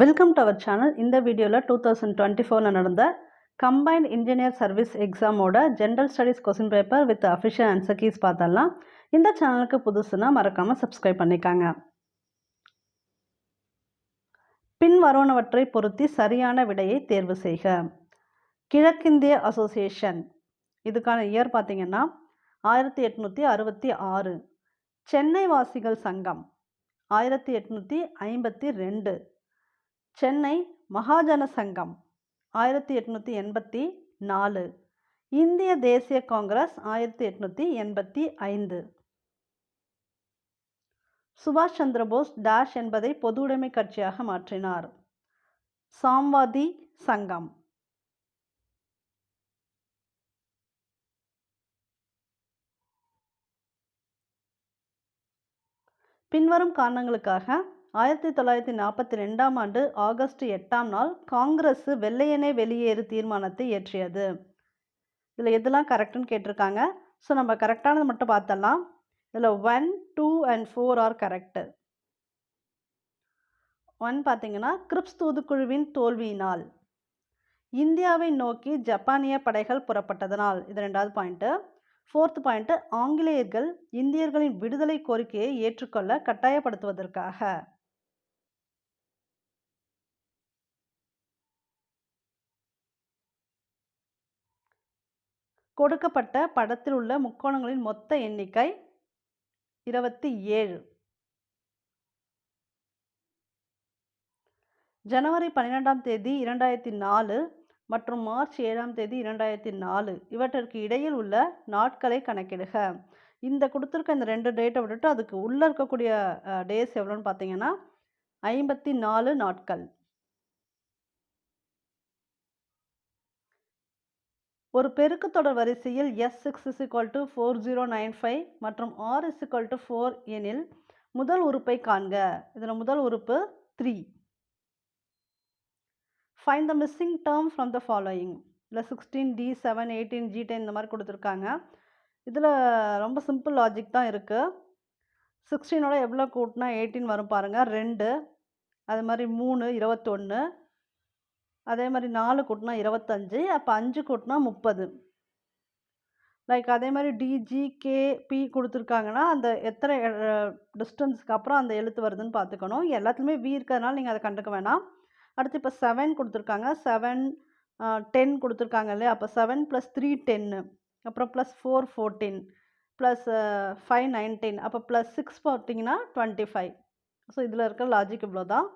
Welcome to our channel. இந்த வீடியோவில் 2024 நடந்த கம்பைன்ட் இன்ஜினியர் சர்வீஸ் எக்ஸாமோட general studies question paper with official answer keys பார்த்தலாம். இந்த சேனலுக்கு புதுசுனா மறக்காமல் சப்ஸ்கிரைப் பண்ணிக்காங்க. பின் வருவனவற்றை பொருத்தி சரியான விடையை தேர்வு செய்க. கிழக்கிந்திய அசோசியேஷன், இதுக்கான இயர் பார்த்தீங்கன்னா 1866. சென்னை வாசிகள் சங்கம் 1852. சென்னை மகாஜன சங்கம் 1884. இந்திய தேசிய காங்கிரஸ் 1885. சுபாஷ் சந்திரபோஸ் டேஷ் என்பதை பொது உடைமை கட்சியாக மாற்றினார். சாம்வாதி சங்கம். பின்வரும் காரணங்களுக்காக 1942ஆம் ஆண்டு ஆகஸ்ட் 8ஆம் நாள் காங்கிரஸ் வெள்ளையனே வெளியேறு தீர்மானத்தை இயற்றியது. இதில் எதெல்லாம் கரெக்டுன்னு கேட்டிருக்காங்க. ஸோ நம்ம கரெக்டானது மட்டும் பார்த்தலாம். இதில் 1, 2 and 4 ஆர் கரெக்டு. 1 பார்த்தீங்கன்னா கிரிப்ஸ் தூதுக்குழுவின் தோல்வியினால். இந்தியாவை நோக்கி ஜப்பானிய படைகள் புறப்பட்டதனால், இது 2வது பாயிண்ட்டு. 4th பாயிண்ட்டு, ஆங்கிலேயர்கள் இந்தியர்களின் விடுதலை கோரிக்கையை ஏற்றுக்கொள்ள கட்டாயப்படுத்துவதற்காக. கொடுக்கப்பட்ட படத்தில் உள்ள முக்கோணங்களின் மொத்த எண்ணிக்கை 27. ஜனவரி 12ஆம் தேதி 2004 மற்றும் மார்ச் 7ஆம் தேதி 2004 இவற்றிற்கு இடையில் உள்ள நாட்களை கணக்கிடுக. இந்த கொடுத்துருக்க இந்த 2 டேட்டை விட்டுட்டு அதுக்கு உள்ளே இருக்கக்கூடிய டேஸ் எவ்வளோன்னு பார்த்தீங்கன்னா 54 நாட்கள். ஒரு பெருக்கு தொடர் வரிசையில் S6 = 4095 மற்றும் R 4 எனில் முதல் உறுப்பை காண்க. இதில் முதல் உறுப்பு 3. Find the missing term from the following. இதில் 16, D7, 18, G10 இந்த மாதிரி கொடுத்துருக்காங்க. இதில் ரொம்ப சிம்பிள் லாஜிக் தான் இருக்குது. 16ஓட எவ்வளோ கூட்டினா 18 வரும் பாருங்கள், 2. அது மாதிரி 3 21. அதே மாதிரி 4 கூட்டினா 25. அப்போ 5 கூட்டினா 30. லைக் அதே மாதிரி DGKP கொடுத்துருக்காங்கன்னா அந்த எத்தனை டிஸ்டன்ஸுக்கு அப்புறம் அந்த எழுத்து வருதுன்னு பார்த்துக்கணும். எல்லாத்துலேயுமே V இருக்கிறதுனால நீங்கள் அதை கண்டுக்க வேணாம். அடுத்து இப்போ 7 கொடுத்துருக்காங்க, 7 10 கொடுத்துருக்காங்க இல்லையா. அப்போ 7 + 3 10, அப்புறம் +4 14, +5 19, அப்போ +6 போட்டிங்கன்னா 25. ஸோ இதில் இருக்கிற லாஜிக் இவ்வளோ தான்.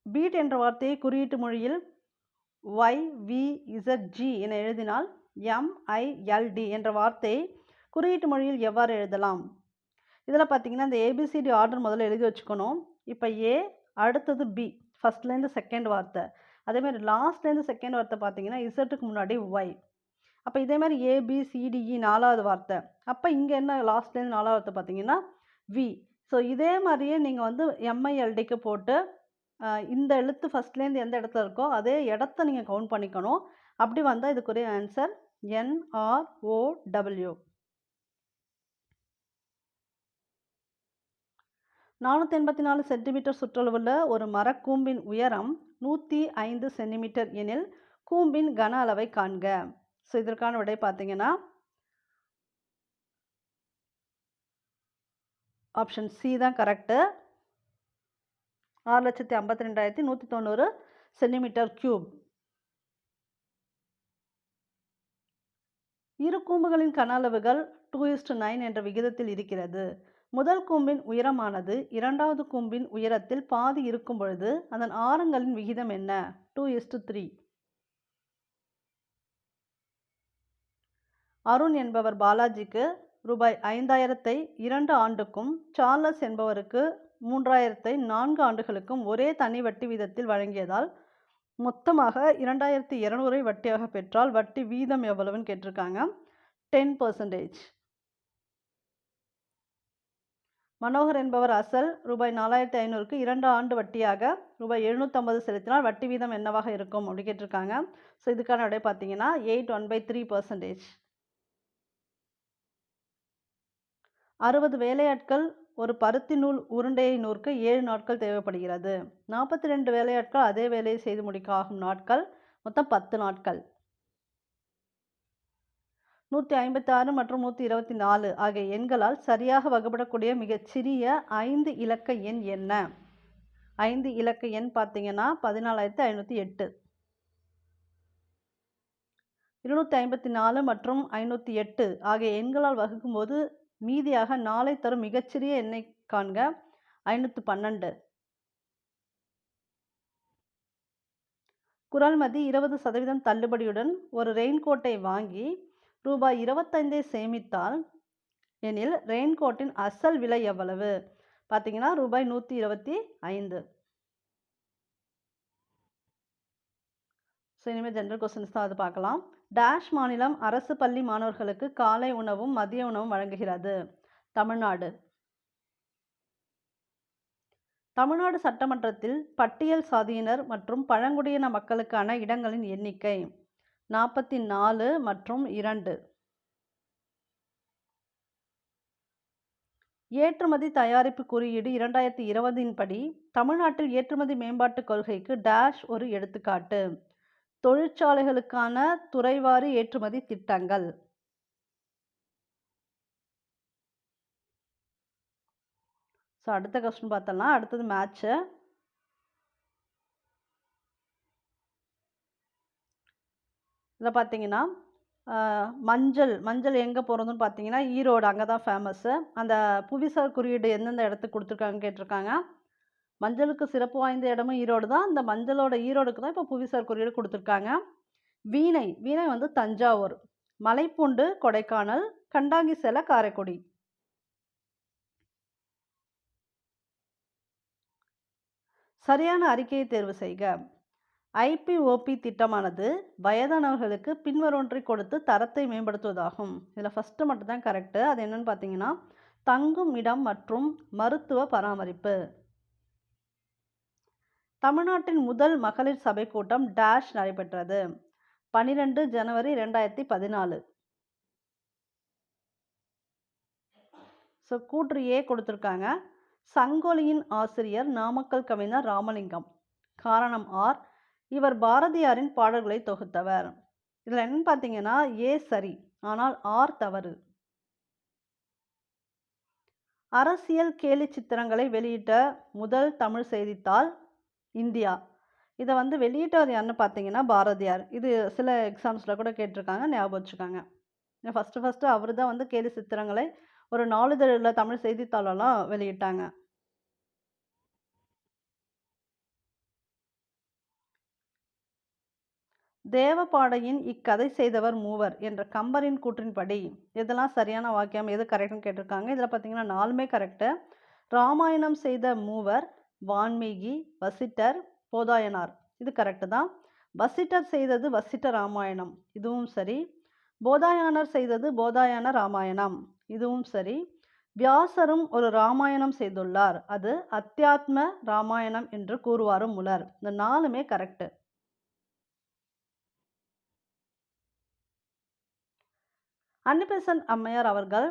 பீட் என்ற வார்த்தையை குறியீட்டு மொழியில் YVZG என எழுதினால் MILD என்ற வார்த்தையை குறியீட்டு மொழியில் எவ்வாறு எழுதலாம்? இதில் பார்த்தீங்கன்னா இந்த ABCD ஆர்டர் முதல்ல எழுதி வச்சுக்கணும். இப்போ A, அடுத்தது B, ஃபஸ்ட்லேருந்து செகண்ட் வார்த்தை. அதேமாதிரி லாஸ்ட்லேருந்து செகண்ட் வார்த்தை பார்த்தீங்கன்னா இசட்டுக்கு முன்னாடி Y. அப்போ இதேமாதிரி ABCDE 4வது வார்த்தை. அப்போ இங்கே என்ன லாஸ்ட்லேருந்து 4வது வார்த்தை பார்த்தீங்கன்னா V. ஸோ இதே மாதிரியே நீங்கள் வந்து MILDக்கு போட்டு இந்த எழுத்து ஃபஸ்ட்லேருந்து எந்த இடத்துல இருக்கோ அதே இடத்த நீங்கள் கவுண்ட் பண்ணிக்கணும். அப்படி வந்தால் இதுக்குரிய ஆன்சர் NROW. 484 சென்டிமீட்டர் சுற்றளவுள்ள ஒரு மரக்கூம்பின் உயரம் 105 சென்டிமீட்டர் எனில் கூம்பின் கன அளவை காண்க. ஸோ இதற்கான விடை பார்த்தீங்கன்னா ஆப்ஷன் C தான் கரெக்டு. 6,52,190 centimetre cube. இரு கூம்புகளின் கன அளவுகள் 2:9 என்ற விகிதத்தில் இருக்கிறது. முதல் கூம்பின் உயரமானது இரண்டாவது கூம்பின் உயரத்தில் பாதி இருக்கும் பொழுது அதன் ஆரங்களின் விகிதம் என்ன? 2:3. அருண் என்பவர் பாலாஜிக்கு ரூபாய் 5,000 2 ஆண்டுக்கும், சார்லஸ் என்பவருக்கு 3,000 4 ஆண்டுகளுக்கும் ஒரே தனி வட்டி வீதத்தில் வழங்கியதால் மொத்தமாக 2,200 வட்டியாக பெற்றால் வட்டி வீதம் எவ்வளவுன்னு கேட்டிருக்காங்க. 10%. மனோகர் என்பவர் அசல் ரூபாய் 4,500க்கு 2 ஆண்டு வட்டியாக ரூபாய் 750 செலுத்தினால் வட்டி வீதம் என்னவாக இருக்கும் அப்படி கேட்டிருக்காங்க. ஸோ இதுக்கான விடை பார்த்தீங்கன்னா 8 1/3%. 60 வேலையாட்கள் ஒரு பருத்தி நூல் உருண்டையை நூற்க 7 நாட்கள் தேவைப்படுகிறது. 42 வேலையாட்கள் அதே வேலையை செய்து முடிக்க ஆகும் நாட்கள் மொத்தம் 10 நாட்கள். 156 மற்றும் 124 ஆகிய எண்களால் சரியாக வகுப்படக்கூடிய மிகச்சிறிய 5 இலக்க எண் என்ன? 5 இலக்க எண் பார்த்தீங்கன்னா 14,508. 254 மற்றும் 508 ஆகிய எண்களால் வகுக்கும்போது மீதியாக 4 தரும் மிகச்சிறிய எண்ணை காண்க. 512. குறள்மதி 20% தள்ளுபடியுடன் ஒரு ரெயின்கோட்டை வாங்கி ரூபாய் 25 சேமித்தால் எனில் ரெயின்கோட்டின் அசல் விலை எவ்வளவு? பார்த்தீங்கன்னா ரூபாய் 125. ஸோ இனிமேல் ஜென்ரல் கொஸ்டின்ஸ் தான் அது பார்க்கலாம். டேஷ் மாநிலம் அரசு பள்ளி மாணவர்களுக்கு காலை உணவும் மதிய உணவும் வழங்குகிறது. தமிழ்நாடு. தமிழ்நாடு சட்டமன்றத்தில் பட்டியல் சாதியினர் மற்றும் பழங்குடியின மக்களுக்கான இடங்களின் எண்ணிக்கை 44 மற்றும் 2. ஏற்றுமதி தயாரிப்பு குறியீடு 2020 படி தமிழ்நாட்டில் ஏற்றுமதி மேம்பாட்டுக் கொள்கைக்கு டேஷ் ஒரு எடுத்துக்காட்டு. தொழிற்சாலைகளுக்கான துறைவாரி ஏற்றுமதி திட்டங்கள். ஸோ அடுத்த கொஸ்டின் பார்த்தலாம். அடுத்தது மேட்ச்சு. இதில் பார்த்தீங்கன்னா மஞ்சள் எங்கே போகிறதுன்னு பார்த்தீங்கன்னா ஈரோடு, அங்கே தான் ஃபேமஸ்ஸு. அந்த புவிசார் குறியீடு எந்தெந்த இடத்துக்கு கொடுத்துருக்காங்கன்னு கேட்டிருக்காங்க. மஞ்சளுக்கு சிறப்பு வாய்ந்த இடமும் ஈரோடு தான். இந்த மஞ்சளோட ஈரோடுக்கு தான் இப்போ புவிசார் குறியீடு கொடுத்துருக்காங்க. வீணை வந்து தஞ்சாவூர். மலைப்பூண்டு கொடைக்கானல். கண்டாங்கி சேலை காரைக்குடி. சரியான அறிக்கையை தேர்வு செய்க. ஐபிஓபி திட்டமானது வயதானவர்களுக்கு பின்வருவற்றை கொடுத்து தரத்தை மேம்படுத்துவதாகும். இதில் ஃபஸ்ட்டு மட்டும்தான் கரெக்டு. அது என்னன்னு பார்த்தீங்கன்னா தங்கும் இடம் மற்றும் மருத்துவ பராமரிப்பு. தமிழ்நாட்டின் முதல் மகளிர் சபை கூட்டம் டேஷ் நடைபெற்றது. 12 ஜனவரி 2014. ஸோ கூற்று ஏ கொடுத்துருக்காங்க. சங்கொலியின் ஆசிரியர் நாமக்கல் கவிஞர் ராமலிங்கம். காரணம் ஆர். இவர் பாரதியாரின் பாடல்களை தொகுத்தவர். இதில் என்னன்னு பார்த்தீங்கன்னா ஏ சரி, ஆனால் ஆர் தவறு. அரசியல் கேலி சித்திரங்களை வெளியிட்ட முதல் தமிழ் செய்தித்தாள் இந்தியா. இதை வந்து வெளியிட்டவர் யாருன்னு பார்த்தீங்கன்னா பாரதியார். இது சில எக்ஸாம்ஸில் கூட கேட்டிருக்காங்க, ஞாபகம் வச்சுக்காங்க. ஃபஸ்ட்டு அவர் தான் வந்து கேலி சித்திரங்களை ஒரு நாளிதழில் தமிழ் செய்தித்தாளெல்லாம் வெளியிட்டாங்க. தேவபாடையின் இக்கதை செய்தவர் மூவர் என்ற கம்பரின் கூற்றின்படி இதெல்லாம் சரியான வாக்கியம், எது கரெக்டுன்னு கேட்டிருக்காங்க. இதில் பார்த்தீங்கன்னா 4மே கரெக்டு. ராமாயணம் செய்த மூவர் வான்மீகி, வசிட்டர், போதாயனார். இது கரெக்டு தான். வசிட்டர் செய்தது வசிட்ட ராமாயணம், இதுவும் சரி. போதாயனர் செய்தது போதாயன ராமாயணம், இதுவும் சரி. வியாசரும் ஒரு ராமாயணம் செய்துள்ளார், அது அத்தியாத்ம ராமாயணம் என்று கூறுவாரும் உலர். இந்த 4மே கரெக்டு. அன்னிபெசன்ட் அம்மையார் அவர்கள்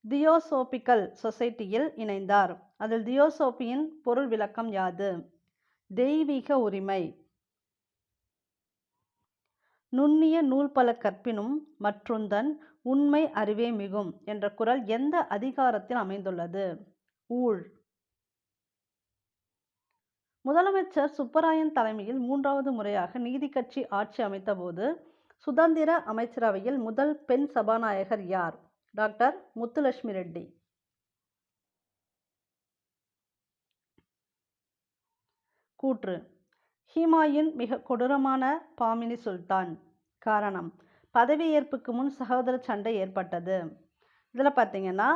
தியோசோபிக்கல் சொசைட்டியில் இணைந்தார். அதில் தியோசோபியின் பொருள் விளக்கம் யாது? தெய்வீக உரிமை. நுண்ணிய நூல் பல கற்பினும் மற்றுந்தன் உண்மை அறிவே மிகும் என்ற குறள் எந்த அதிகாரத்தில் அமைந்துள்ளது? ஊழ். முதலமைச்சர் சுப்பராயன் தலைமையில் 3வது முறையாக நீதி கட்சி ஆட்சி அமைத்தபோது சுதந்திர அமைச்சரவையில் முதல் பெண் சபாநாயகர் யார்? டாக்டர் முத்துலட்சுமி ரெட்டி. கூற்று ஹிமாயூன் மிக கொடூரமான பாமினி சுல்தான். காரணம் பதவியேற்புக்கு முன் சகோதர சண்டை ஏற்பட்டது. இதில் பார்த்தீங்கன்னா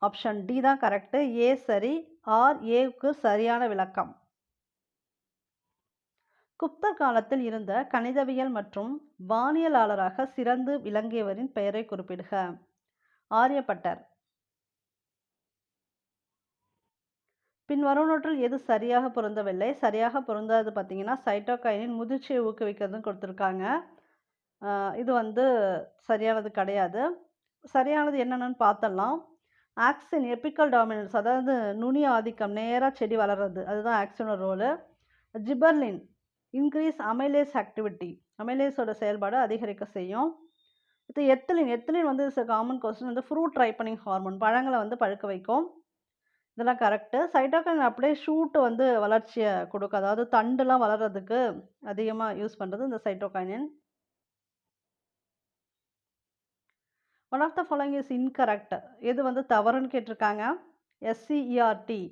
ஆப்ஷன் டி தான் கரெக்டு. ஏ சரி, ஆர் ஏவுக்கு சரியான விளக்கம். குப்தர் காலத்தில் இருந்த கணிதவியல் மற்றும் வானியலாளராக சிறந்து விளங்கியவரின் பெயரை குறிப்பிடுக. ஆரியப்பட்டர். பின்வருவனவற்றில் எது சரியாக பொருந்தவில்லை? சரியாக பொருந்தாது பார்த்தீங்கன்னா சைட்டோகைனின் முதிர்ச்சியை ஊக்குவிக்கிறதுன்னு கொடுத்துருக்காங்க. இது வந்து சரியானது கிடையாது. சரியானது என்னென்னு பார்த்தலாம். ஆக்சின் எபிக்கல் டாமினன்ஸ், அதாவது நுனி ஆதிக்கம், நேராக செடி வளர்றது, அதுதான் ஆக்சினோட role. Gibberellin increase amylase activity, அமைலேஸோட செயல்பாடு அதிகரிக்க செய்யும். இது எத்திலின், எத்திலின் வந்து இஸ் காமன் கொஸ்டின், வந்து ஃப்ரூட் ரைப்பனிங் ஹார்மோன், பழங்களை வந்து பழுக்க வைக்கும். இதெல்லாம் கரெக்டு. சைட்டோகைன் அப்படியே ஷூட் வந்து வளர்ச்சியை கொடுக்கும், அதாவது தண்டுலாம் வளர்கிறதுக்கு அதிகமாக யூஸ் பண்ணுறது இந்த cytokinin. One of the following is incorrect, எது வந்து தவறுன்னு கேட்டிருக்காங்க. எஸ்சிஇஆர்டி,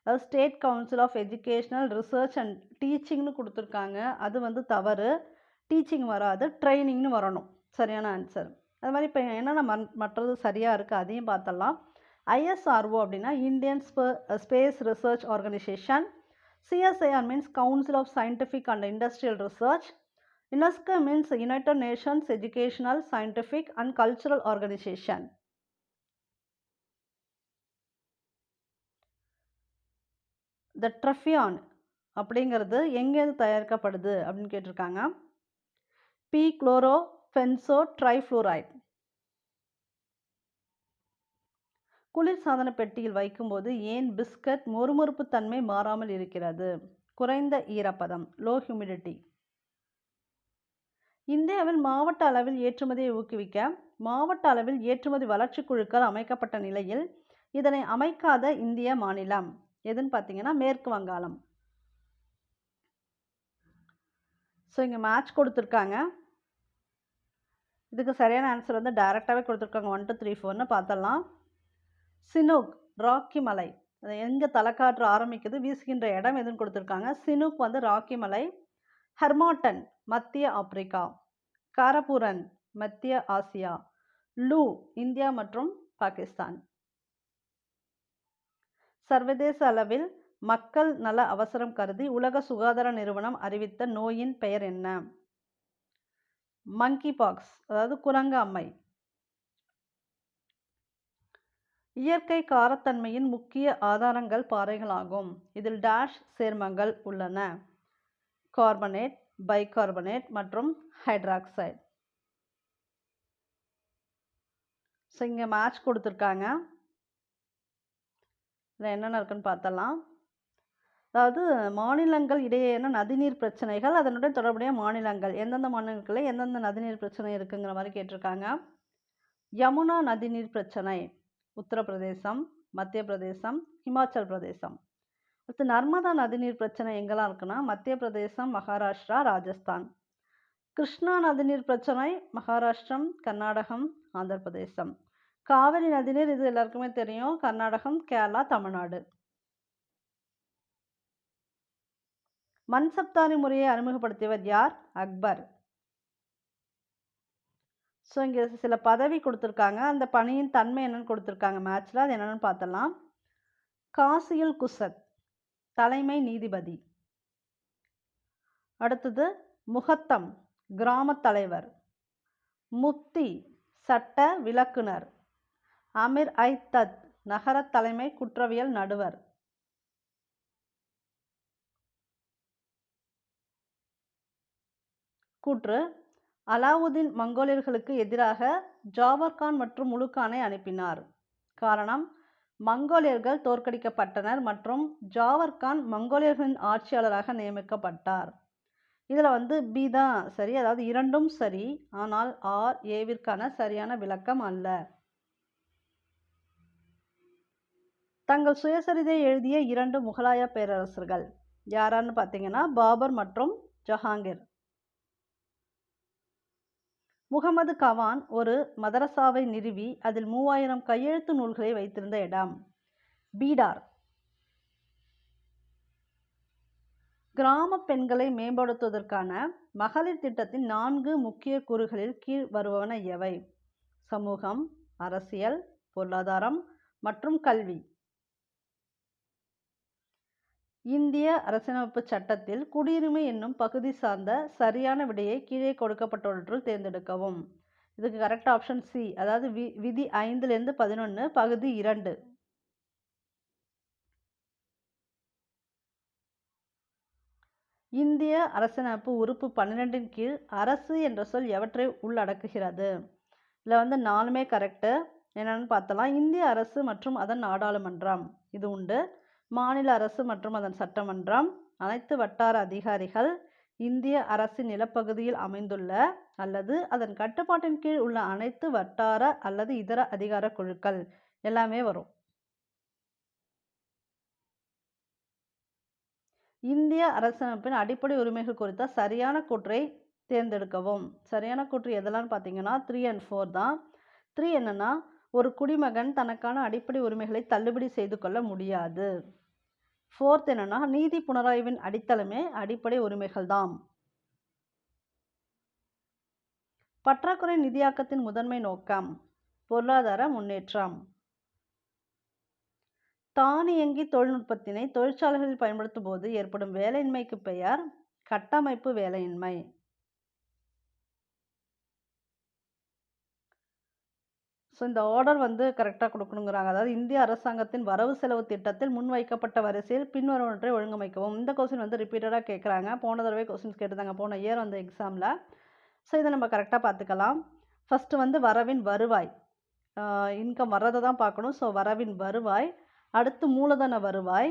அதாவது state council of educational research and டீச்சிங்னு கொடுத்துருக்காங்க, அது வந்து தவறு. டீச்சிங் வராது, ட்ரைனிங்னு வரணும் சரியான ஆன்சர். அது மாதிரி இப்போ என்னென்ன மற்றது சரியாக இருக்குது அதையும் பார்த்தலாம். ஐஎஸ்ஆர்ஓ அப்படின்னா Indian space research organisation. CSIR means council of scientific and industrial research. UNESCO means United Nations Educational, Scientific and Cultural Organization. The Trophion அப்படிங்கிறது எங்கேருந்து தயாரிக்கப்படுது அப்படின்னு கேட்டிருக்காங்க. P chlorobenzotrifluoride. குளிர்சாதன பெட்டியில் வைக்கும்போது ஏன் பிஸ்கட் மொறுமொறுப்பு தன்மை மாறாமல் இருக்கிறது? குறைந்த ஈரப்பதம், லோ ஹியூமிடிட்டி. இந்தியாவில் மாவட்ட அளவில் ஏற்றுமதியை ஊக்குவிக்க மாவட்ட அளவில் ஏற்றுமதி வளர்ச்சி குழுக்கள் அமைக்கப்பட்ட நிலையில் இதனை அமைக்காத இந்திய மாநிலம் எதுன்னு பார்த்தீங்கன்னா மேற்கு வங்காளம். ஸோ இங்கே மேட்ச் கொடுத்துருக்காங்க. இதுக்கு சரியான ஆன்சர் வந்து டைரெக்டாகவே கொடுத்துருக்காங்க. 1 2 3 4ன்னு பார்த்தலாம். சினூக் ராக்கி மலை, அது எங்கே தலைக்காற்று ஆரம்பிக்குது, வீசுகின்ற இடம் எதுன்னு கொடுத்துருக்காங்க. சினூக் வந்து ராக்கி மலை. ஹெர்மாட்டன் மத்திய ஆப்பிரிக்கா. காரபூரன் மத்திய ஆசியா. லூ இந்தியா மற்றும் பாகிஸ்தான். சர்வதேச அளவில் மக்கள் நல அவசரம் கருதி உலக சுகாதார நிறுவனம் அறிவித்த நோயின் பெயர் என்ன? மங்கி பாக்ஸ், அதாவது குரங்கு அம்மை. இயற்கை காரத்தன்மையின் முக்கிய ஆதாரங்கள் பாறைகளாகும். இதில் டேஷ் சேர்மங்கள் உள்ளன. கார்பனேட், பைகார்பனேட் மற்றும் ஹைட்ராக்சைடு. ஸோ இங்கே மேட்ச் கொடுத்துருக்காங்க. இதில் என்னென்ன இருக்குன்னு பார்த்தலாம். அதாவது மாநிலங்கள் இடையேயான நதிநீர் பிரச்சனைகள், அதனுடன் தொடர்புடைய மாநிலங்கள், எந்தெந்த மாநிலங்களில் எந்தெந்த நதிநீர் பிரச்சனை இருக்குங்கிற மாதிரி கேட்டிருக்காங்க. யமுனா நதிநீர் பிரச்சனை உத்தரப்பிரதேசம், மத்திய பிரதேசம், ஹிமாச்சல் பிரதேசம். அடுத்து நர்மதா நதிநீர் பிரச்சனை எங்கெல்லாம் இருக்குன்னா மத்திய பிரதேசம், மகாராஷ்டிரா, ராஜஸ்தான். கிருஷ்ணா நதிநீர் பிரச்சனை மகாராஷ்டிரம், கர்நாடகம், ஆந்திர பிரதேசம். காவிரி நதிநீர் இது எல்லாருக்குமே தெரியும், கர்நாடகம், கேரளா, தமிழ்நாடு. மன்சப்தாரி முறையை அறிமுகப்படுத்தியவர் யார்? அக்பர். ஸோ இங்கே சில பதவி கொடுத்துருக்காங்க, அந்த பணியின் தன்மை என்னன்னு கொடுத்துருக்காங்க மேட்ச்சில், அது என்னென்னு பார்த்தலாம். காசியுல் குசத் தலைமை நீதிபதி. அடுத்தது முகத்தம் கிராம தலைவர். முப்தி சட்ட விளக்குனர். அமீர் ஐ தத் நகர தலைமை குற்றவியல் நடுவர். கூற்று: அலாவுதீன் மங்கோலியர்களுக்கு எதிராக ஜாபர் கான் மற்றும் முலுக்கானை அனுப்பினார். காரணம்: மங்கோலியர்கள் தோற்கடிக்கப்பட்டனர் மற்றும் ஜாபர் கான் மங்கோலியர்களின் ஆட்சியாளராக நியமிக்கப்பட்டார். இதில் வந்து பி தான் சரி, அதாவது இரண்டும் சரி, ஆனால் ஆர் ஏவிற்கான சரியான விளக்கம் அல்ல. தங்கள் சுயசரிதை எழுதிய 2 முகலாய பேரரசர்கள் யாரான்னு பார்த்தீங்கன்னா பாபர் மற்றும் ஜஹாங்கீர். முகமது கவான் ஒரு மதரசாவை நிறுவி அதில் 3000 கையெழுத்து நூல்களை வைத்திருந்த இடம். பீடார். கிராம பெண்களை மேம்படுத்துவதற்கான மகளிர் திட்டத்தின் 4 முக்கிய கூறுகளில் கீழ் வருவன எவை? சமூகம், அரசியல், பொருளாதாரம் மற்றும் கல்வி. இந்திய அரசியலமைப்பு சட்டத்தில் குடியுரிமை என்னும் பகுதி சார்ந்த சரியான விடையை கீழே கொடுக்கப்பட்டவற்றுள் தேர்ந்தெடுக்கவும். இதுக்கு கரெக்ட் ஆப்ஷன் சி, அதாவது விதி 5லிருந்து 11 பகுதி 2. இந்திய அரசியலமைப்பு உறுப்பு 12ன் கீழ் அரசு என்ற சொல் எவற்றை உள்ளடக்குகிறது? இதில் வந்து 4மே கரெக்டு. என்னன்னு பார்த்தலாம். இந்திய அரசு மற்றும் அதன் நாடாளுமன்றம் இது உண்டு. மாநில அரசு மற்றும் அதன் சட்டமன்றம், அனைத்து வட்டார அதிகாரிகள், இந்திய அரசின் நிலப்பகுதியில் அமைந்துள்ள அல்லது அதன் கட்டுப்பாட்டின் கீழ் உள்ள அனைத்து வட்டார அல்லது இதர அதிகார குழுக்கள் எல்லாமே வரும். இந்திய அரசமைப்பின் அடிப்படை உரிமைகள் குறித்த சரியான கூற்றை தேர்ந்தெடுக்கவும். சரியான கூற்று எதெல்லாம் பார்த்தீங்கன்னா 3 and 4 தான். 3 என்னன்னா, ஒரு குடிமகன் தனக்கான அடிப்படை உரிமைகளை தள்ளுபடி செய்து கொள்ள முடியாது. 4th என்னன்னா, நீதி புனராய்வின் அடித்தளமே அடிப்படை உரிமைகள் தான். பற்றாக்குறை நிதியாக்கத்தின் முதன்மை நோக்கம் பொருளாதார முன்னேற்றம். தானியங்கி தொழில்நுட்பத்தினை தொழிற்சாலைகளில் பயன்படுத்தும் போது ஏற்படும் வேலையின்மைக்கு பெயர் கட்டமைப்பு வேலையின்மை. ஸோ இந்த ஆர்டர் கரெக்டாக கொடுக்கணுங்கிறாங்க. அதாவது இந்திய அரசாங்கத்தின் வரவு செலவு திட்டத்தில் முன்வைக்கப்பட்ட வரிசையில் பின்வருவனவற்றை ஒழுங்கமைக்கவும். இந்த கொஸ்டின் ரிப்பீட்டடாக கேட்குறாங்க. போன தடவை கொஸ்டின்ஸ் கேட்டுதாங்க போன இயர் எக்ஸாமில். ஸோ இதை நம்ம கரெக்டாக பார்த்துக்கலாம். ஃபஸ்ட்டு வரவின் வருவாய், இன்கம் வர்றதை தான் பார்க்கணும். ஸோ வரவின் வருவாய், அடுத்து மூலதன வருவாய்,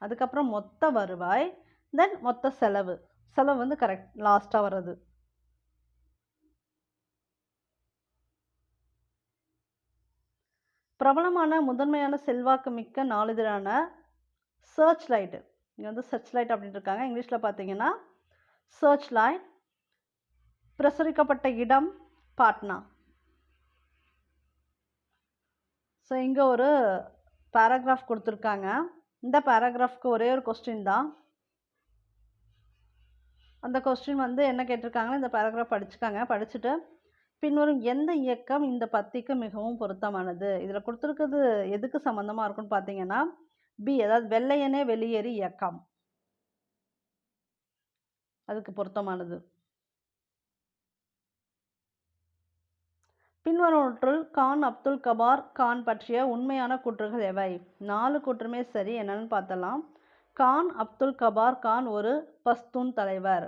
அதுக்கப்புறம் மொத்த வருவாய், தென் மொத்த செலவு. செலவு கரெக்ட் லாஸ்ட்டாக வர்றது. பிரபலமான முதன்மையான செல்வாக்கு மிக்க நாளிதழான சர்ச் லைட், இங்கே சர்ச் லைட் அப்படின்னு இருக்காங்க. இங்கிலீஷில் பார்த்தீங்கன்னா சர்ச் லைட். பிரசுரிக்கப்பட்ட இடம் பாட்னா. ஸோ இங்கே ஒரு பேராகிராஃப் கொடுத்துருக்காங்க. இந்த பேராகிராஃப்க்கு ஒரே ஒரு கொஸ்டின் தான். அந்த கொஸ்டின் என்ன கேட்டிருக்காங்கன்னா, இந்த பேராகிராஃப் படிச்சுக்காங்க. படிச்சுட்டு பின்வரும் எந்த இயக்கம் இந்த பத்திக்கு மிகவும் பொருத்தமானது? இதில் கொடுத்துருக்கிறது எதுக்கு சம்மந்தமாக இருக்குன்னு பார்த்தீங்கன்னா பி, அதாவது வெள்ளையனே வெளியேறி இயக்கம், அதுக்கு பொருத்தமானது. பின்வருவற்றுள் கான் அப்துல் கபார் கான் பற்றிய உண்மையான கூற்றுகள் எவை? 4 கூற்றுமே சரி. என்னன்னு பார்த்தலாம். கான் அப்துல் கபார் கான் ஒரு பஸ்தூன் தலைவர்,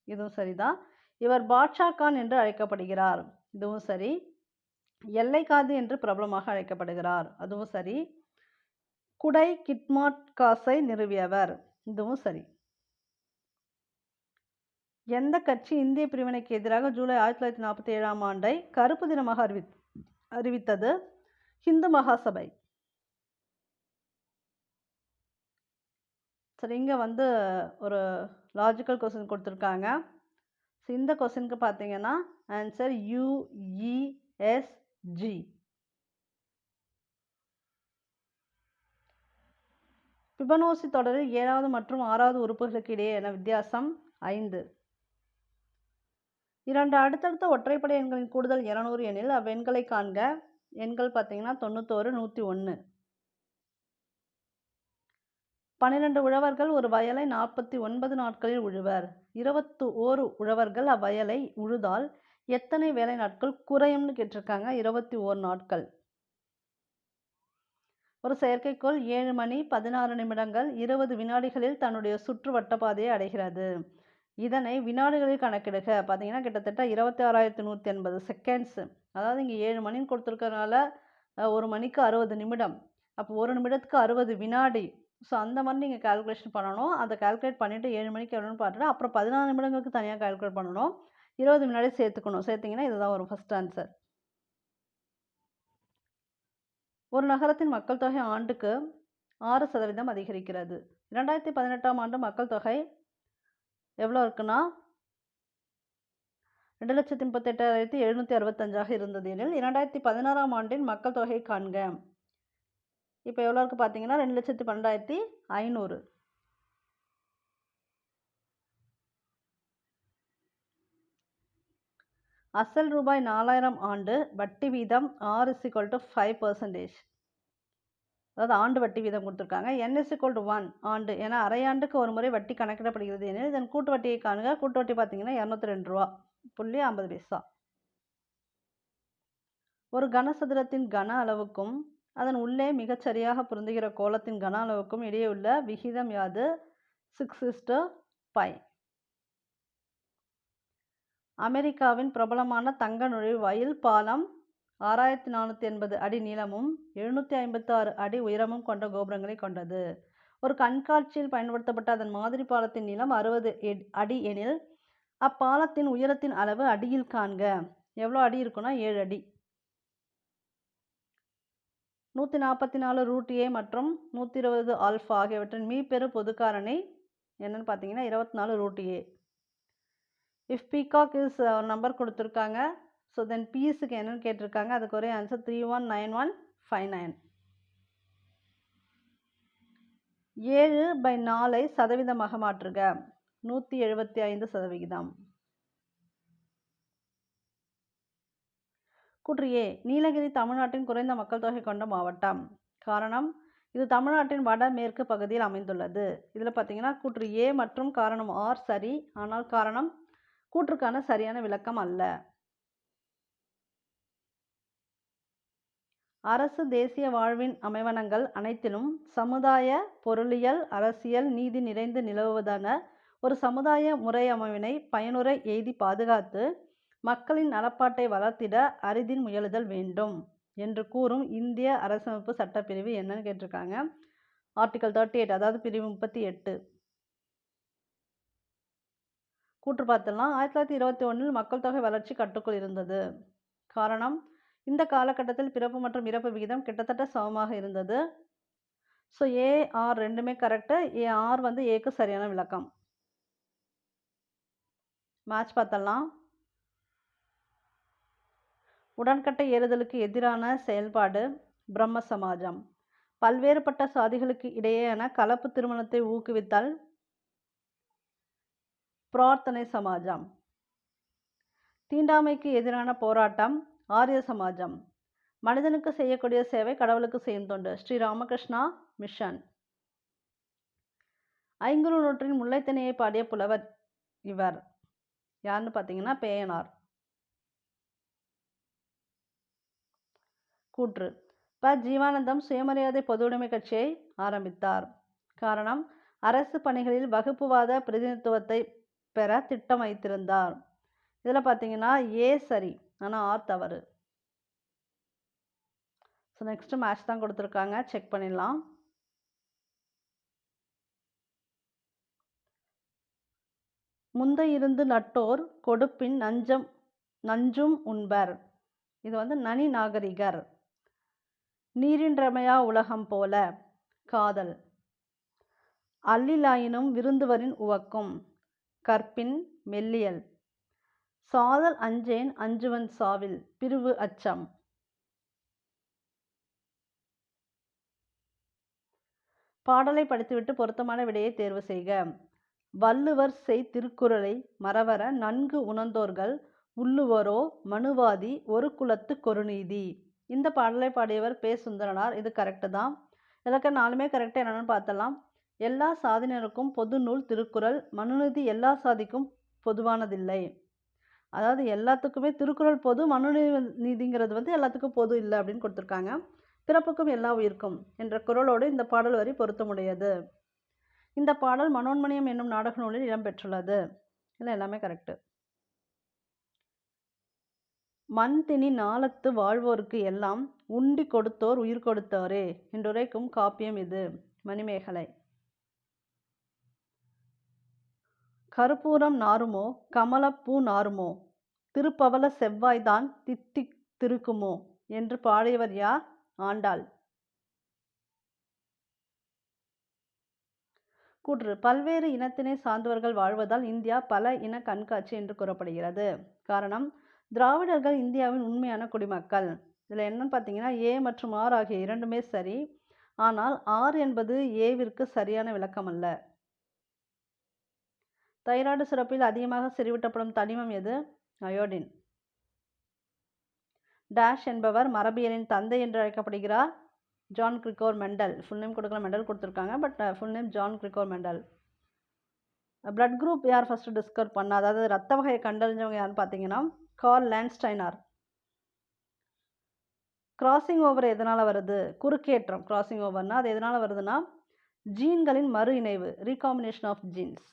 இதுவும் சரிதான். இவர் பாட்ஷா கான் என்று அழைக்கப்படுகிறார், இதுவும் சரி. எல்லை காதி என்று பிரபலமாக அழைக்கப்படுகிறார், அதுவும் சரி. குடை கிட்மாட் காசை நிறுவியவர், இதுவும் சரி. எந்த கட்சி இந்திய பிரிவினைக்கு எதிராக ஜூலை 1947ஆம் ஆண்டை கருப்பு தினமாக அறிவித்தது? ஹிந்து மகாசபை. சரி, இங்கே ஒரு லாஜிக்கல் கொஸ்டின் கொடுத்துருக்காங்க. இந்த கொஸ்டினுக்கு பார்த்தீங்கன்னா ஆன்சர் UESG. ஃபிபனோசி தொடரில் 7வது மற்றும் 6வது உறுப்புகளுக்கு இடையே என்ன வித்தியாசம்? 5. 2 அடுத்தடுத்த ஒற்றைப்படை எண்களின் கூடுதல் 200 எனில் அவ்வெண்களை காண்க. எண்கள் பார்த்தீங்கன்னா 91, 101. 12 உழவர்கள் ஒரு வயலை 49 நாட்களில் உழுவர். 21 உழவர்கள் அவ்வயலை உழுதால் எத்தனை வேலை நாட்கள் குறையும்னு கேட்டிருக்காங்க. 21 நாட்கள். ஒரு செயற்கைக்கோள் 7 மணி 16 நிமிடங்கள் 20 வினாடிகளில் தன்னுடைய சுற்று வட்டப்பாதையை அடைகிறது. இதனை வினாடிகளில் கணக்கிடுக. பார்த்தீங்கன்னா கிட்டத்தட்ட 26,180 செகண்ட்ஸ். அதாவது இங்கே 7 மணின்னு கொடுத்துருக்கறனால ஒரு மணிக்கு 60 நிமிடம். அப்போ ஒரு நிமிடத்துக்கு 60 வினாடி. ஸோ அந்த மாதிரி நீங்கள் கால்குலேஷன் பண்ணணும். அதை கால்குலேட் பண்ணிவிட்டு 7 மணிக்கு எவ்வளோன்னு பார்த்துட்டு அப்புறம் 16 நிமிடங்களுக்கு தனியாக கால்குலேட் பண்ணணும். 20 வினாடி சேர்த்துக்கணும். சேர்த்திங்கன்னா இதுதான் வரும் ஃபஸ்ட் ஆன்சர். ஒரு நகரத்தின் மக்கள் தொகை ஆண்டுக்கு 6% அதிகரிக்கிறது. 2018ஆம் ஆண்டு மக்கள் தொகை எவ்வளோ இருக்குன்னா 2,38,765 இருந்தது எனில் 2016ஆம் ஆண்டின் மக்கள் தொகை காண்க. இப்போ எவ்வளோ இருக்குது பார்த்தீங்கன்னா 2,12,500. அசல் ரூபாய் 4,000 ஆண்டு வட்டி வீதம் R=5%. அதாவது ஆண்டு வட்டி வீதம் கொடுத்துருக்காங்க. N=1 ஆண்டு என அரையாண்டுக்கு ஒரு முறை வட்டி கணக்கிடப்படுகிறது எனில் இதன் கூட்டு வட்டியை காணுங்க. கூட்டு வட்டி பார்த்தீங்கன்னா 202.50 ஒரு கனசதுரத்தின் கன அளவுக்கும் அதன் உள்ளே மிகச்சரியாக பொருந்துகிற கோளத்தின் கன அளவுக்கும் இடையே உள்ள விகிதம் யாது? 6:π. அமெரிக்காவின் பிரபலமான தங்க நுழைவாயில் பாலம் 6480 அடி நீளமும் 756 அடி உயரமும் கொண்ட கோபுரங்களை கொண்டது. ஒரு கண்காட்சியில் பயன்படுத்தப்பட்ட அதன் மாதிரி பாலத்தின் நீளம் 60 அடி எனில் அப்பாலத்தின் உயரத்தின் அளவு அடியில் காண்க. எவ்வளோ அடி இருக்குன்னா 7 அடி. 144 √a மற்றும் 120 ஆல்ஃபா ஆகியவற்றின் மீப்பெரு பொது காரணி என்னன்னு பார்த்தீங்கன்னா 24 √a. If peacock is number கொடுத்துருக்காங்க. ஸோ தென் பீஸுக்கு என்னன்னு கேட்டிருக்காங்க. அதுக்கு ஒரே ஆன்சர் 319159. 7/4 சதவீதமாக மாற்றுக. 175%. கூற்று ஏ. நீலகிரி தமிழ்நாட்டின் குறைந்த மக்கள் தொகை கொண்ட மாவட்டம். காரணம், இது தமிழ்நாட்டின் வடமேற்கு பகுதியில் அமைந்துள்ளது. இதில் பார்த்தீங்கன்னா கூற்று ஏ மற்றும் காரணம் ஆர் சரி. ஆனால் காரணம் கூற்றுக்கான சரியான விளக்கம் அல்ல. அரசு தேசிய வாழ்வின் அமைவனங்கள் அனைத்திலும் சமுதாய, பொருளியல், அரசியல் நீதி நிறைந்து நிலவுவதான ஒரு சமுதாய முறையமைவினை பயனுற எய்தி பாதுகாத்து மக்களின் நலப்பாட்டை வளர்த்திட அரிதின் முயலுதல் வேண்டும் என்று கூறும் இந்திய அரசமைப்பு சட்டப்பிரிவு என்னன்னு கேட்டிருக்காங்க. ஆர்டிகல் 38, அதாவது பிரிவு 38. கூற்று பார்த்தலாம். 1921 மக்கள் தொகை வளர்ச்சி கட்டுக்குள் இருந்தது. காரணம், இந்த காலகட்டத்தில் பிறப்பு மற்றும் இறப்பு விகிதம் கிட்டத்தட்ட சமமாக இருந்தது. ஸோ ஏ ஆர் ரெண்டுமே கரெக்டு. ஆர் வந்து ஏக்கு சரியான விளக்கம். மேட்ச் பார்த்தலாம். உடன்கட்டை ஏறுதலுக்கு எதிரான செயல்பாடு பிரம்ம சமாஜம். பல்வேறுபட்ட சாதிகளுக்கு இடையேயான கலப்பு திருமணத்தை ஊக்குவித்தல் பிரார்த்தனை சமாஜம். தீண்டாமைக்கு எதிரான போராட்டம் ஆரிய சமாஜம். மனிதனுக்கு செய்யக்கூடிய சேவை கடவுளுக்கு செய்யும் தொண்டு ஸ்ரீ ராமகிருஷ்ணா மிஷன். ஐங்குறு நூற்றின் முல்லைத்திணையை பாடிய புலவர் இவர் யாருன்னு பார்த்தீங்கன்னா பேயனார். கூற்று ஜீவானந்தம் சுயமரியாதை பொதுவுடைமை கட்சியை ஆரம்பித்தார். காரணம், அரசு பணிகளில் வகுப்புவாத பிரதிநிதித்துவத்தை பெற திட்டம் வைத்திருந்தார். இதில் பார்த்தீங்கன்னா ஏ சரி, ஆனால் ஆர் தவறு. ஸோ நெக்ஸ்ட் மேட்ச் தான் கொடுத்துருக்காங்க, செக் பண்ணிடலாம். முந்தை இருந்து நட்டோர் கொடுப்பின் நஞ்சும் உண்பர். இது வந்து நனி நாகரிகர். நீரின்றமையா உலகம் போல காதல். அல்லிலாயினும் விருந்துவரின் உவக்கும் கற்பின் மெல்லியல். சாதல் அஞ்சேன் அஞ்சுவன் சாவில் பிரிவு அச்சம். பாடலை படித்துவிட்டு பொருத்தமான விடையை தேர்வு செய்க. வள்ளுவர் செய் திருக்குறளை மறவர நன்கு உணர்ந்தோர்கள் உள்ளுவரோ மனுவாதி ஒரு குலத்து கொருநீதி. இந்த பாடலை பாடியவர் பே. சுந்தரனார். இது கரெக்டு தான். இதற்கு 4மே கரெக்டு. என்னென்னு பார்த்தலாம். எல்லா சாதியினருக்கும் பொது நூல் திருக்குறள். மனுநீதி எல்லா சாதிக்கும் பொதுவானதில்லை. அதாவது எல்லாத்துக்குமே திருக்குறள் பொது, மனுநீதிங்கிறது வந்து எல்லாத்துக்கும் பொது இல்லை அப்படின்னு கொடுத்துருக்காங்க. பிறப்புக்கும் எல்லா உயிர்க்கும் என்ற குறளோடு இந்த பாடல் வரி பொருத்தமுடையது. இந்த பாடல் மனோன்மணியம் என்னும் நாடக நூலில் இடம்பெற்றுள்ளது. இல்லை எல்லாமே கரெக்டு. மண் திணி நாளத்து வாழ்வோருக்கு எல்லாம் உண்டி கொடுத்தோர் உயிர் கொடுத்தோரே என்றுரைக்கும் காப்பியம் இது. மணிமேகலை. கருப்பூரம் நாருமோ கமலப்பூ நாருமோ திருப்பவள செவ்வாய்தான் தித்திக் திருக்குமோ என்று பாடியவர் யார்? ஆண்டாள். கூற்று பல்வேறு இனத்தினை சார்ந்தவர்கள் வாழ்வதால் இந்தியா பல இன கண்காட்சி என்று கூறப்படுகிறது. காரணம், திராவிடர்கள் இந்தியாவின் உண்மையான குடிமக்கள். இதில் என்னன்னு பார்த்தீங்கன்னா ஏ மற்றும் ஆர் ஆகிய இரண்டுமே சரி. ஆனால் ஆர் என்பது ஏவிற்கு சரியான விளக்கம் அல்ல. தைராய்டு சுரப்பில் அதிகமாக செறிவூட்டப்படும் தனிமம் எது? அயோடின். டேஷ் என்பவர் மரபியலின் தந்தை என்று அழைக்கப்படுகிறார். John Gregor Mendel. Full name கொடுக்கல, மெண்டல் கொடுத்துருக்காங்க. But full name John Gregor Mendel. Blood group யார் ஃபஸ்ட்டு டிஸ்கவர் பண்ணா, அதாவது ரத்த வகையை கண்டறிஞ்சவங்க யாருன்னு பார்த்தீங்கன்னா கார்ல் லேண்ட்ஸ்டைனர். கிராசிங் ஓவர் எதனால் வருது? குறுக்கேற்றம். கிராசிங் ஓவர்னா அது எதனால் வருதுன்னா ஜீன்களின் மறு இணைவு, ரீகாம்பினேஷன் ஆஃப் ஜீன்ஸ்.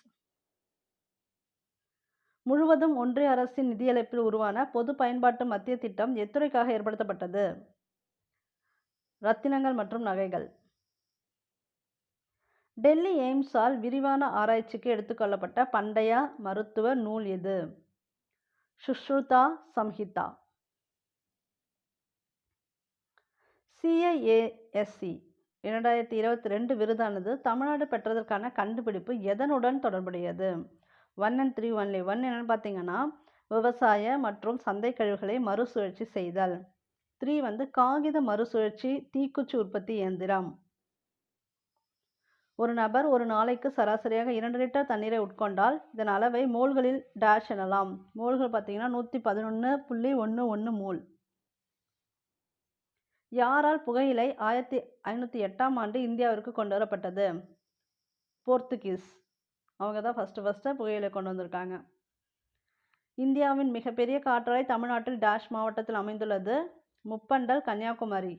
முழுவதும் ஒன்றிய அரசின் நிதியளிப்பில் உருவான பொது பயன்பாட்டு மத்திய திட்டம் எத்துறைக்காக ஏற்படுத்தப்பட்டது? ரத்தினங்கள் மற்றும் நகைகள். டெல்லி எய்ம்ஸால் விரிவான ஆராய்ச்சிக்கு எடுத்துக்கொள்ளப்பட்ட பண்டைய மருத்துவ நூல் எது? சுஷ்ருதா சம்ஹிதா. CIASC 2022 விருதானது தமிழ்நாடு பெற்றதற்கான கண்டுபிடிப்பு எதனுடன் தொடர்புடையது? 1 and 3 ஒன்லி. 1 என்னன்னு பார்த்தீங்கன்னா விவசாய மற்றும் சந்தை கழிவுகளை மறுசுழற்சி செய்தல். 3 காகித மறுசுழற்சி தீக்குச்சி உற்பத்தி இயந்திரம். ஒரு நபர் ஒரு நாளைக்கு சராசரியாக 2 லிட்டர் தண்ணீரை உட்கொண்டால் இதன் அளவை மோல்களில் டேஷ் எனலாம். மோல்கள் பார்த்தீங்கன்னா 111.11 மோல். யாரால் புகையிலை 1508ஆம் ஆண்டு இந்தியாவிற்கு கொண்டு வரப்பட்டது? போர்த்துகீஸ். அவங்க தான் ஃபஸ்ட்டு புகையிலை கொண்டு வந்திருக்காங்க. இந்தியாவின் மிகப்பெரிய காற்றாலை தமிழ்நாட்டில் டேஷ் மாவட்டத்தில் அமைந்துள்ளது? முப்பண்டல், கன்னியாகுமரி.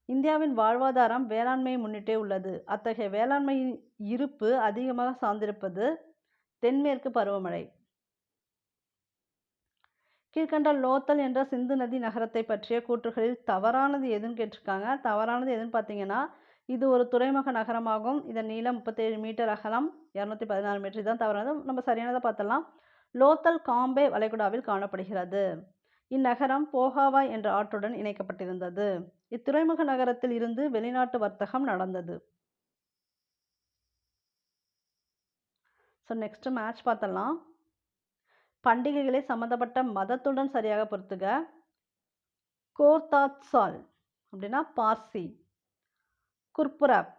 இந்தியாவின் வாழ்வாதாரம் வேளாண்மையை முன்னிட்டே உள்ளது. அத்தகைய வேளாண்மையின் இருப்பு அதிகமாக சார்ந்திருப்பது தென்மேற்கு பருவமழை. கீழ்கண்ட லோத்தல் என்ற சிந்து நதி நகரத்தை பற்றிய கூற்றுகளில் தவறானது எதுன்னு கேட்டிருக்காங்க. தவறானது எதுன்னு பார்த்தீங்கன்னா இது ஒரு துறைமுக நகரமாகும். இதன் நீளம் 37 மீட்டர், அகலம் 216 மீட்டர். இதுதான் தவறானது. நம்ம சரியானதை பார்த்தலாம். லோத்தல் காம்பே வளைகுடாவில் காணப்படுகிறது. இந்நகரம் போகாவா என்ற ஆற்றுடன் இணைக்கப்பட்டிருந்தது. இத்துறைமுக நகரத்தில் இருந்து வெளிநாட்டு வர்த்தகம் நடந்தது. நெக்ஸ்ட் மேட்ச் பார்த்தலாம். பண்டிகைகளை சம்பந்தப்பட்ட மதத்துடன் சரியாக பொறுத்துக. கோர்தாத்சால் அப்படின்னா பார்சி, குர்புரப்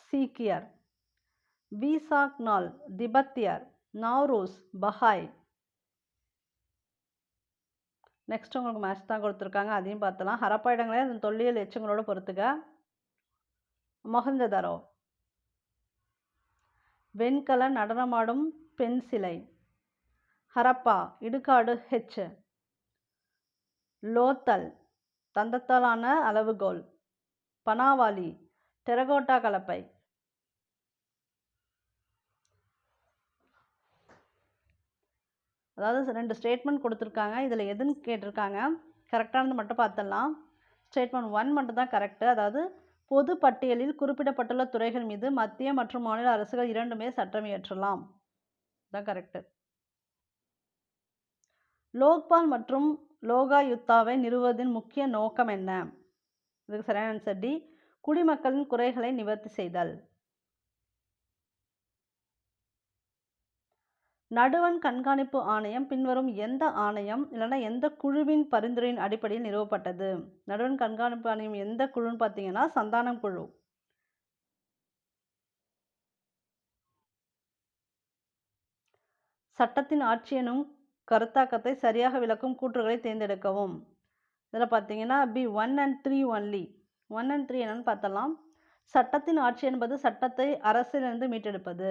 சீக்கியர், வீசாக் நாள் திபெத்தியர், நவ்ரோஸ் பஹாய். நெக்ஸ்ட் உங்களுக்கு மேட்ச் தான் கொடுத்துருக்காங்க, அதையும் பார்த்தலாம். ஹரப்பா இடங்களே அதன் தொல்லியல் எச்சங்களோட பொறுத்துக. மொஹஞ்சதாரோ வெண்கல நடனமாடும் பெண் சிலை. ஹரப்பா இடுகாடு ஹெச். லோத்தல் தந்தத்தாலான அளவுகோல். பனாவாலி டெரகோட்டா கலப்பை. அதாவது 2 ஸ்டேட்மெண்ட் கொடுத்துருக்காங்க. இதில் எதுன்னு கேட்டிருக்காங்க, கரெக்டானது மட்டும் பார்த்துடலாம். ஸ்டேட்மெண்ட் 1 மட்டும் தான் கரெக்டு. அதாவது பொது பட்டியலில் குறிப்பிடப்பட்டுள்ள துறைகள் மீது மத்திய மற்றும் மாநில அரசுகள் இரண்டுமே சட்டம் இயற்றலாம். தான் கரெக்டு. லோக்பால் மற்றும் லோகாயுக்தாவை நிறுவுவதின் முக்கிய நோக்கம் என்ன? இதுக்கு சரியான ஆன்சர் டி. குடிமக்களின் குறைகளை நிவர்த்தி செய்தல். நடுவண் கண்காணிப்பு ஆணையம் பின்வரும் எந்த ஆணையம் இல்லைன்னா எந்த குழுவின் பரிந்துரையின் அடிப்படையில் நிறுவப்பட்டது? நடுவண் கண்காணிப்பு ஆணையம் எந்த குழுன்னு பார்த்தீங்கன்னா சந்தானம் குழு. சட்டத்தின் ஆட்சி எனும் கருத்தாக்கத்தை சரியாக விளக்கும் கூற்றுகளை தேர்ந்தெடுக்கவும். இதில் பார்த்தீங்கன்னா பி 1 and 3 ஒன்லி. 1 and 3 என்னன்னு பார்த்தலாம். சட்டத்தின் ஆட்சி என்பது சட்டத்தை அரசிலிருந்து மீட்டெடுப்பது.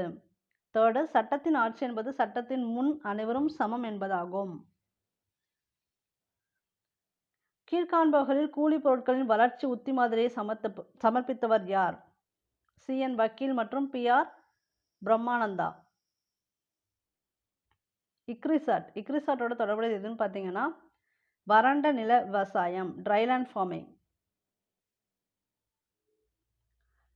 தேர்டு, சட்டத்தின் ஆட்சி என்பது சட்டத்தின் முன் அனைவரும் சமம் என்பதாகும். கீழ்காண்பவர்களில் கூலி பொருட்களின் வளர்ச்சி உத்தி மாதிரியை சமர்ப்பித்தவர் யார்? CN வக்கீல் மற்றும் PR பிரம்மானந்தா. இக்ரிசாட்டோட தொடர்புடைய எதுன்னு பார்த்தீங்கன்னா வறண்ட நில விவசாயம், ட்ரைலேண்ட் ஃபார்மிங்.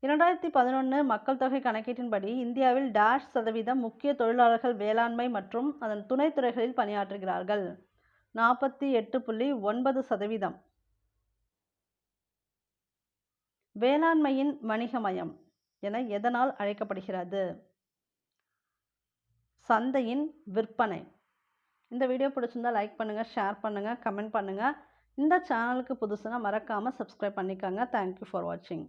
2011 மக்கள் தொகை கணக்கீட்டின்படி இந்தியாவில் டேஷ் சதவீதம் முக்கிய தொழிலாளர்கள் வேளாண்மை மற்றும் அதன் துணைத்துறைகளில் பணியாற்றுகிறார்கள்? 48.9%. வேளாண்மையின் வணிகமயம் என எதனால் அழைக்கப்படுகிறது? சந்தையின் விற்பனை. இந்த வீடியோ பிடிச்சிருந்தா லைக் பண்ணுங்கள், ஷேர் பண்ணுங்கள், கமெண்ட் பண்ணுங்கள். இந்த சேனலுக்கு புதுசுனா மறக்காமல் சப்ஸ்கிரைப் பண்ணிக்கோங்க. தேங்க்யூ ஃபார் வாட்சிங்.